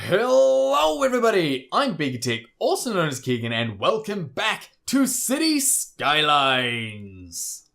Hello everybody, I'm BeakerTeck, also known as Keegan, and welcome back to Cities Skylines!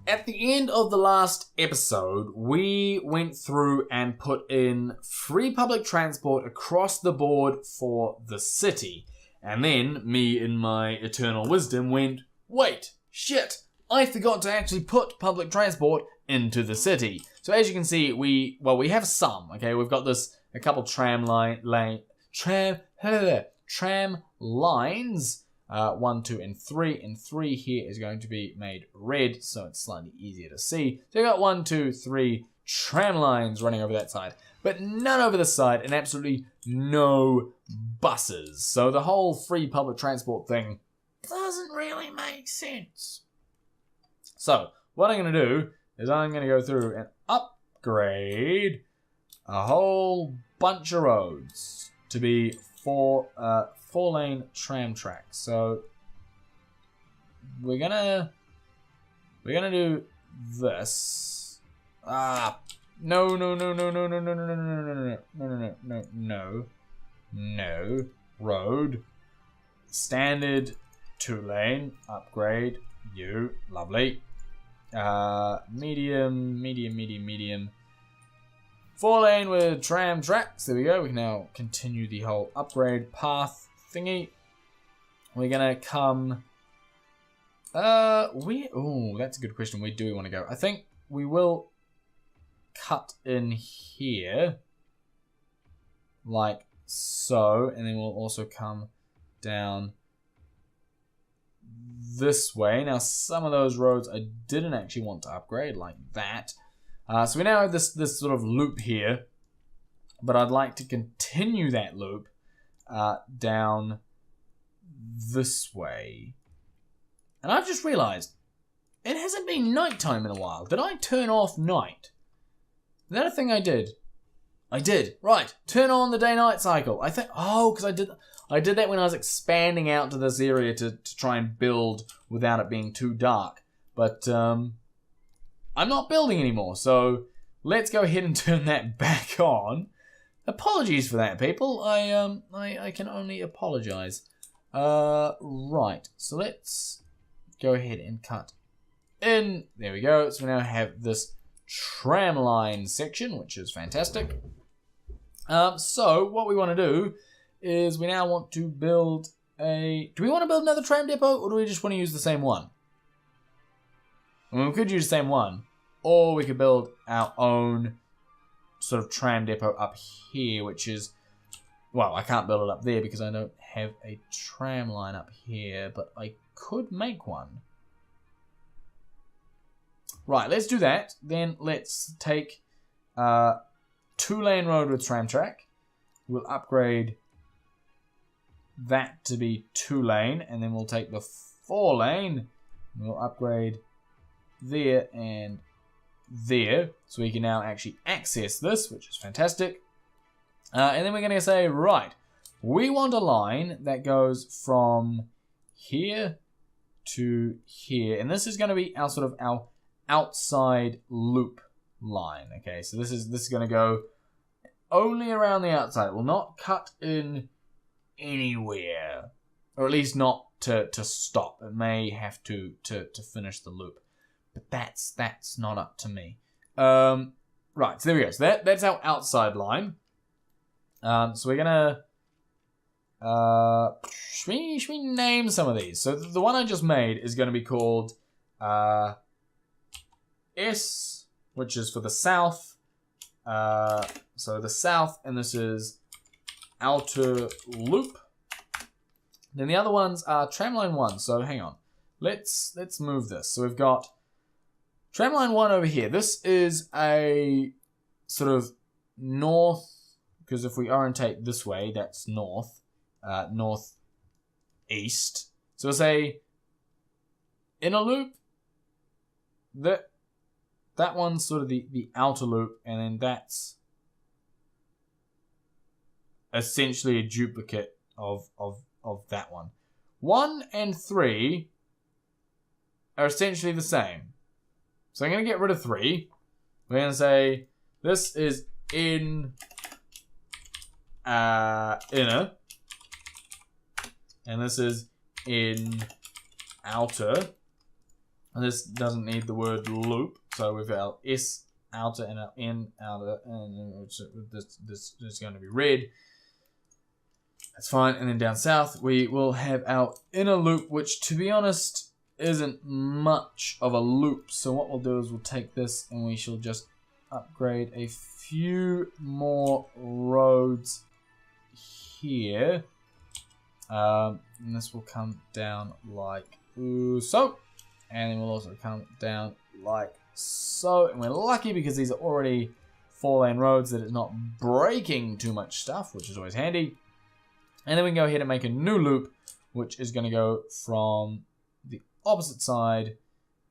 At the end of the last episode, we went through and put in free public transport across the board for the city. And then, me in my eternal wisdom went, wait, shit! I forgot to actually put public transport into the city. So as you can see, we have some, okay? We've got a couple tram lines, 1, 2, and 3, and 3 here is going to be made red, so it's slightly easier to see. So you got 1, 2, 3 tram lines running over that side, but none over this side, and absolutely no buses. So the whole free public transport thing doesn't really make sense. So, what I'm going to do is I'm going to go through and upgrade a whole bunch of roads to be four-lane tram tracks. So, we're gonna do this. No. Road. Standard 2-lane. Upgrade. Lovely. Medium. 4-lane with tram tracks. There we go. We can now continue the whole upgrade path thingy. We're gonna come. Oh, that's a good question. Where do we want to go? I think we will cut in here, like so, and then we'll also come down this way. Now, some of those roads I didn't actually want to upgrade like that. So we now have this sort of loop here, but I'd like to continue that loop down this way. And I've just realized it hasn't been nighttime in a while. Did I turn off night? Is that a thing I did? I did. Right. Turn on the day-night cycle. I think. Oh, because I did that when I was expanding out to this area to try and build without it being too dark. But I'm not building anymore, so let's go ahead and turn that back on. Apologies for that, people. I can only apologize. Right. So let's go ahead and cut in. There we go. So we now have this tram line section, which is fantastic. So what we want to do is we now want to build do we want to build another tram depot, or do we just want to use the same one? I mean, we could use the same one, or we could build our own sort of tram depot up here, which is, well, I can't build it up there because I don't have a tram line up here, but I could make one. Right, let's do that. Then let's take 2-lane road with tram track. We'll upgrade that to be 2-lane, and then we'll take the 4-lane. We'll upgrade there and there, so we can now actually access this, which is fantastic. And then we're going to say, right, we want a line that goes from here to here, and this is going to be our sort of our outside loop line. Okay, so this is going to go only around the outside. It will not cut in anywhere, or at least not to stop. It may have to finish the loop, but that's not up to me. Right, so there we go. So that's our outside line. So we're gonna should we name some of these? So the one I just made is going to be called S, which is for the south. So the south, and this is outer loop. Then the other ones are tramline 1. So hang on, let's move this. So we've got tramline 1 over here. This is a sort of north, because if we orientate this way, that's north, northeast. So we'll say inner loop. That one's sort of the outer loop, and then that's essentially a duplicate of that one. 1 and 3 are essentially the same. So I'm going to get rid of 3. We're going to say this is in inner. And this is in outer. And this doesn't need the word loop. So we've got our S outer and our N outer. And this is going to be red. That's fine. And then down south, we will have our inner loop, which, to be honest, isn't much of a loop. So what we'll do is we'll take this and we shall just upgrade a few more roads here. And this will come down like so. And then we'll also come down like so. And we're lucky because these are already 4-lane roads that it's not breaking too much stuff, which is always handy. And then we can go ahead and make a new loop, which is going to go from the opposite side.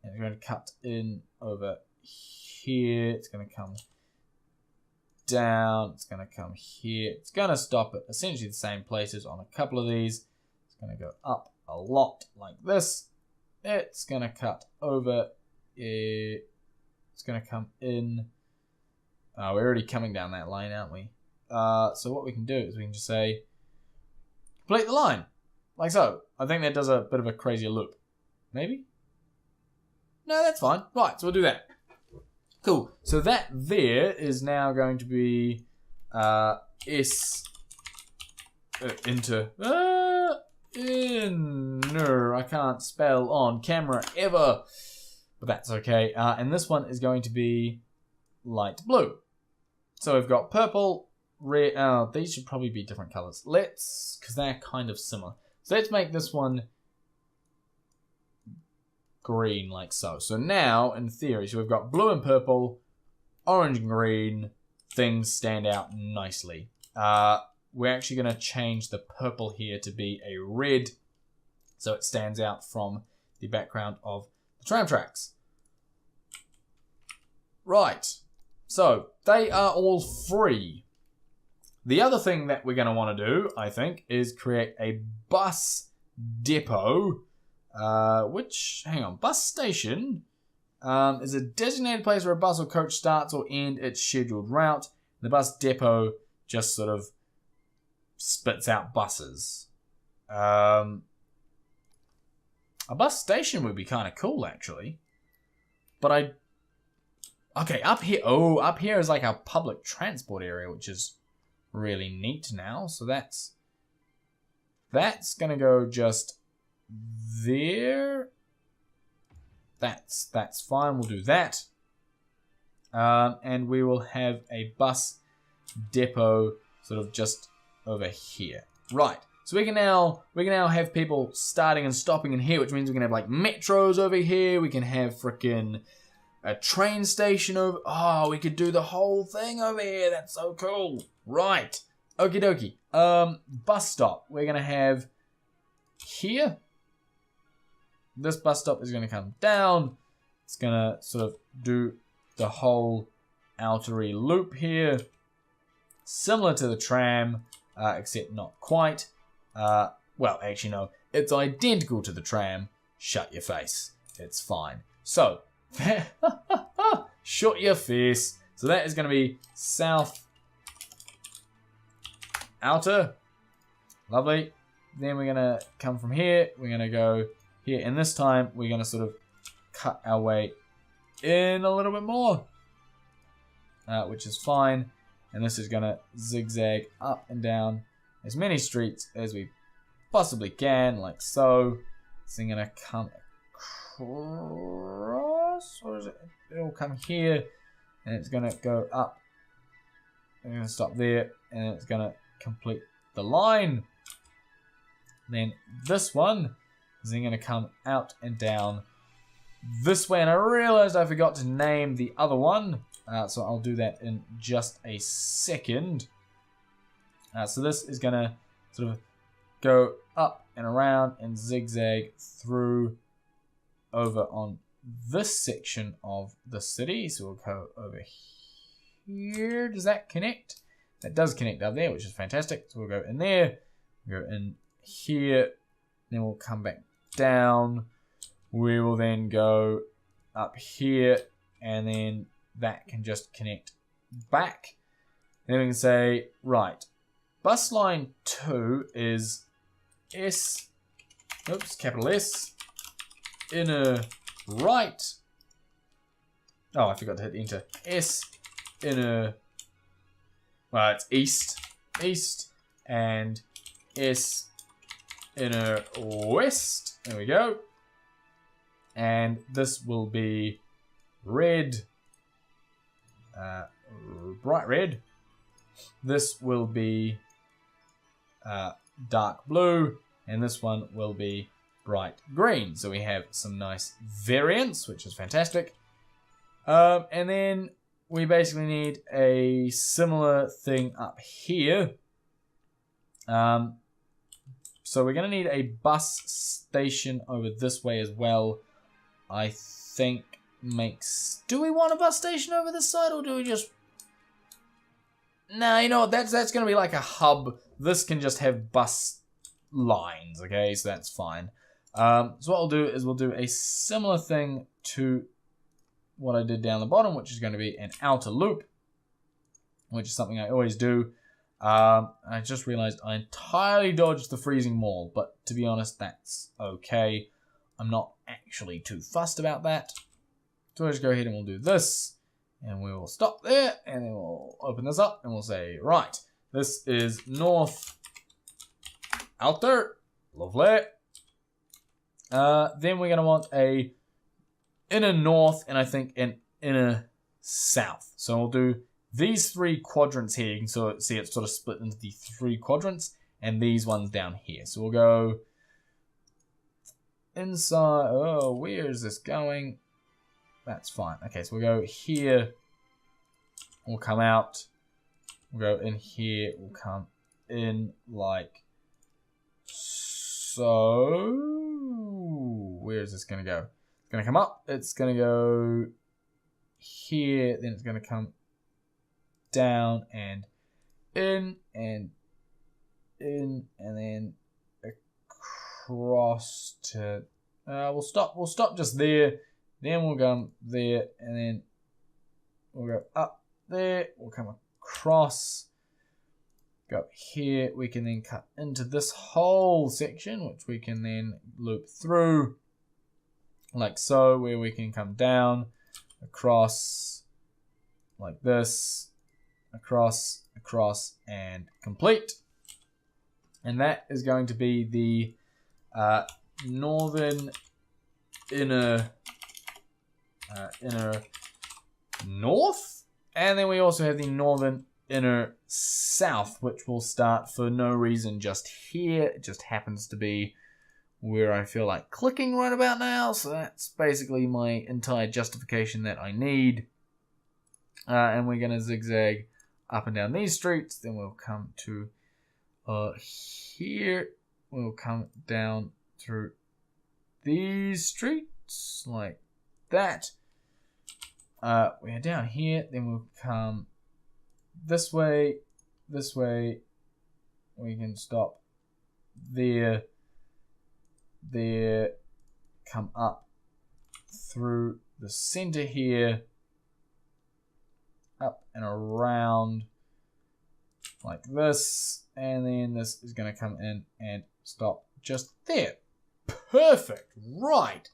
And it's going to cut in over here. It's going to come down. It's going to come here. It's going to stop at essentially the same places on a couple of these. It's going to go up a lot like this. It's going to cut over. It's going to come in. We're already coming down that line, aren't we? So what we can do is we can just say, complete the line. Like so. I think that does a bit of a crazier loop. Maybe? No, that's fine. Right, so we'll do that. Cool. So that there is now going to be S inner. I can't spell on camera ever. But that's okay. And this one is going to be light blue. So we've got purple, red. These should probably be different colors. Because they're kind of similar. So let's make this one green like so. So now, in theory, so we've got blue and purple, orange and green. Things stand out nicely. We're actually going to change the purple here to be a red. So it stands out from the background of the tram tracks. Right. So they are all free. The other thing that we're going to want to do, I think, is create a bus depot, bus station is a designated place where a bus or coach starts or ends its scheduled route. The bus depot just sort of spits out buses. A bus station would be kind of cool, actually. But up here is like our public transport area, which is really neat now. So that's gonna go just there. That's fine. We'll do that. And we will have a bus depot sort of just over here. Right. So we can now have people starting and stopping in here, which means we can have like metros over here. We can have frickin' a train station over. Oh, we could do the whole thing over here. That's so cool. Right. Okie dokie. Bus stop. We're gonna have here. This bus stop is gonna come down. It's gonna sort of do the whole outery loop here. Similar to the tram, except not quite. Well, actually no. It's identical to the tram. Shut your face. It's fine. So, shut your face. So that is going to be south outer. Lovely. Then we're going to come from here. We're going to go here. And this time we're going to sort of cut our way in a little bit more. Which is fine. And this is going to zigzag up and down as many streets as we possibly can. Like so. So I'm going to come across. Or is it? It'll come here. And it's going to go up. I'm going to stop there. And it's going to complete the line. Then this one is then going to come out and down this way. And I realized I forgot to name the other one. So I'll do that in just a second. So this is going to sort of go up and around and zigzag through over on this section of the city. So we'll go over here. Does that connect? That does connect up there, which is fantastic. So we'll go in there, go in here, then we'll come back down. We will then go up here and then that can just connect back. And then we can say, right, bus line 2 is capital S, inner right. Oh, I forgot to hit enter. S, inner, well, it's east, and S, inner west. There we go. And this will be red, bright red. This will be dark blue, and this one will be bright green. So we have some nice variants, which is fantastic. And then we basically need a similar thing up here. So we're going to need a bus station over this way as well. I think do we want a bus station over this side, or do we just... Nah, you know what, that's going to be like a hub. This can just have bus lines, okay, so that's fine. So what we'll do is we'll do a similar thing to what I did down the bottom, which is going to be an outer loop, which is something I always do. I just realized I entirely dodged the freezing mall, but to be honest, that's okay. I'm not actually too fussed about that. So we'll just go ahead and we'll do this, and we will stop there, and then we'll open this up, and we'll say, right, this is north outer, lovely. Then we're going to want a inner north, and I think an inner south. So we'll do these 3 quadrants here. You can sort of see it's sort of split into the 3 quadrants, and these ones down here. So we'll go inside. Oh, where is this going? That's fine. Okay, so we'll go here. We'll come out. We'll go in here. We'll come in like so. Where is this going to go? It's going to come up. It's going to go here. Then it's going to come down and in and in, and then across to we'll stop just there, then we'll go there, and then we'll go up there, we'll come across, go up here, we can then cut into this whole section, which we can then loop through like so, where we can come down across like this, across, and complete. And that is going to be the northern inner north. And then we also have the northern inner south, which will start for no reason just here. It just happens to be where I feel like clicking right about now. So that's basically my entire justification that I need. And we're going to zigzag up and down these streets. Then we'll come to here. We'll come down through these streets like that. We're down here. Then we'll come this way. This way. We can stop there. There. Come up through the center here. Up and around like this, and then this is going to come in and stop just there. Perfect. Right.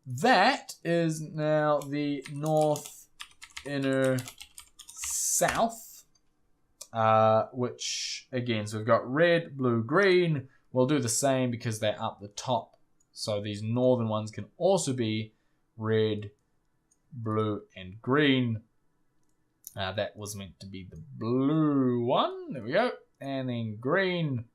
That is now the north inner south, which again, so we've got red, blue, green. We'll do the same because they're up the top. So these northern ones can also be red, blue, and green. That was meant to be the blue one. There we go. And then green.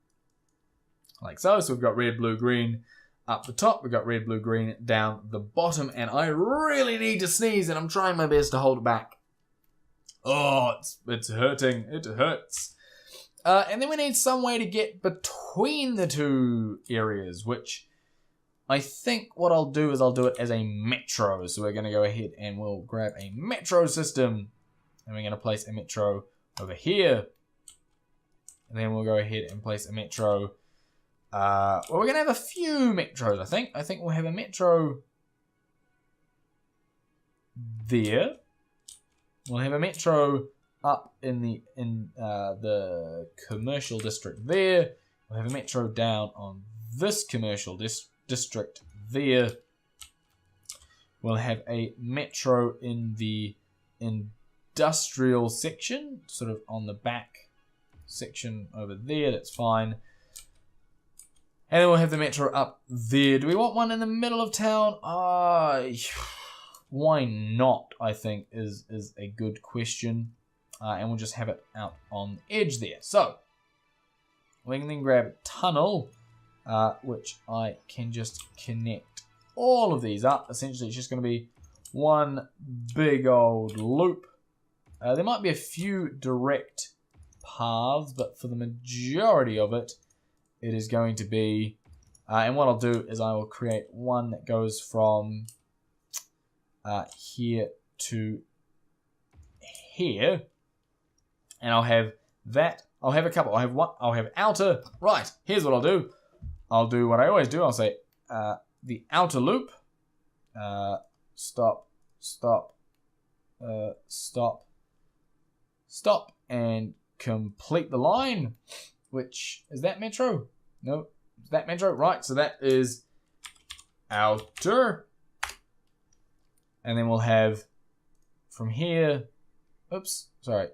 Like so. So we've got red, blue, green up the top. We've got red, blue, green down the bottom. And I really need to sneeze, and I'm trying my best to hold it back. Oh, it's hurting. It hurts. And then we need some way to get between the 2 areas, which I think what I'll do is I'll do it as a metro. So we're going to go ahead and we'll grab a metro system. And we're going to place a metro over here. And then we'll go ahead and place a metro. Well, we're going to have a few metros, I think. I think we'll have a metro there. We'll have a metro up in the commercial district there. We'll have a metro down on this commercial district there. We'll have a metro in the industrial section, sort of on the back section over there. That's fine. And then we'll have the metro up there. Do we want one in the middle of town? Why not, I think, is a good question. And we'll just have it out on the edge there. So, we can then grab a tunnel, which I can just connect all of these up. Essentially, it's just going to be one big old loop. There might be a few direct paths, but for the majority of it, it is going to be... and what I'll do is I will create one that goes from here to here. And I'll have that. I'll have a couple. I'll have one. I'll have outer. Right. Here's what I'll do. I'll do what I always do. I'll say the outer loop. Stop. Stop. Stop. Stop. And complete the line. Which is that metro? No. Is that metro? Right. So that is outer. And then we'll have from here. Oops. Sorry.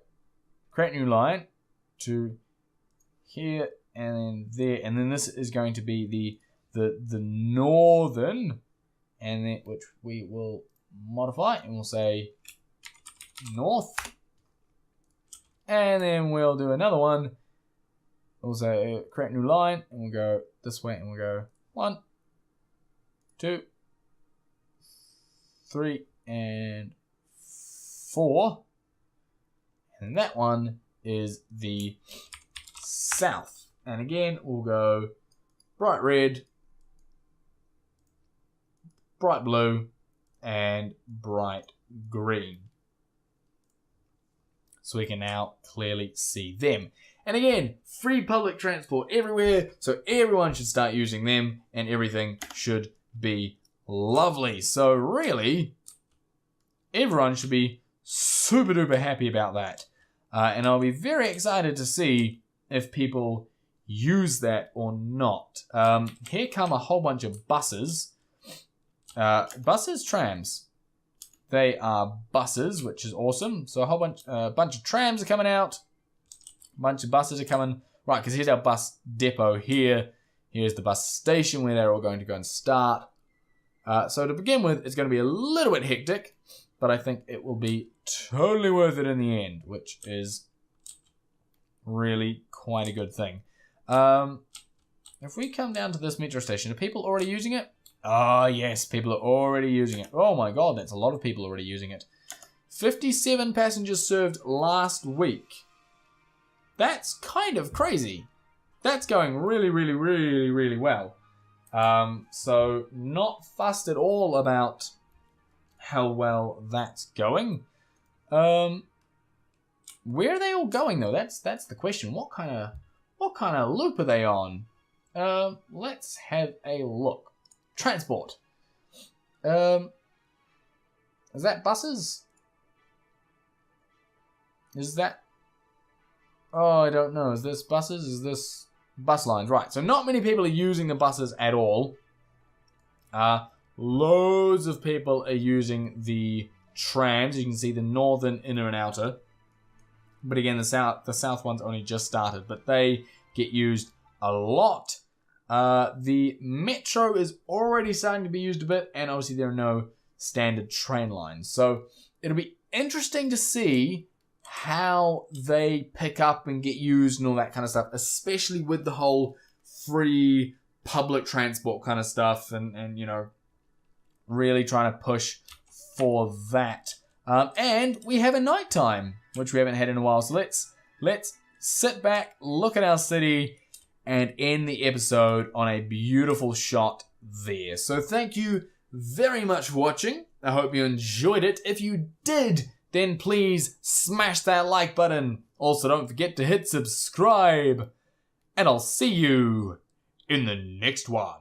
Create new line to here and then there, and then this is going to be the northern, and then which we will modify and we'll say north, and then we'll do another one. We'll say create new line, and we'll go this way, and we'll go 1, 2, 3, and 4. And that one is the south. And again, we'll go bright red, bright blue, and bright green. So we can now clearly see them. And again, free public transport everywhere, so everyone should start using them, and everything should be lovely. So really, everyone should be super duper happy about that. And I'll be very excited to see if people use that or not. Here come a whole bunch of buses. Trams. They are buses, which is awesome. So a whole bunch of trams are coming out. A bunch of buses are coming. Right, because here's our bus depot here. Here's the bus station where they're all going to go and start. So to begin with, it's going to be a little bit hectic, but I think it will be totally worth it in the end, which is really quite a good thing. If we come down to this metro station, are people already using it? Oh, yes, people are already using it. Oh my god, that's a lot of people already using it. 57 passengers served last week. That's kind of crazy. That's going really, really, really, really well. So not fussed at all about how well that's going. Where are they all going though? That's the question. What kind of loop are they on? Let's have a look. Transport. Is that buses? Is that? Oh, I don't know. Is this buses? Is this bus lines? Right. So not many people are using the buses at all. Loads of people are using the trams. You can see the northern, inner, and outer. But again, the south one's only just started, but they get used a lot. The metro is already starting to be used a bit, and obviously there are no standard train lines. So it'll be interesting to see how they pick up and get used and all that kind of stuff, especially with the whole free public transport kind of stuff, and you know, really trying to push for that. And we have a nighttime, which we haven't had in a while. So let's sit back, look at our city, and end the episode on a beautiful shot there. So thank you very much for watching. I hope you enjoyed it. If you did, then please smash that like button. Also, don't forget to hit subscribe. And I'll see you in the next one.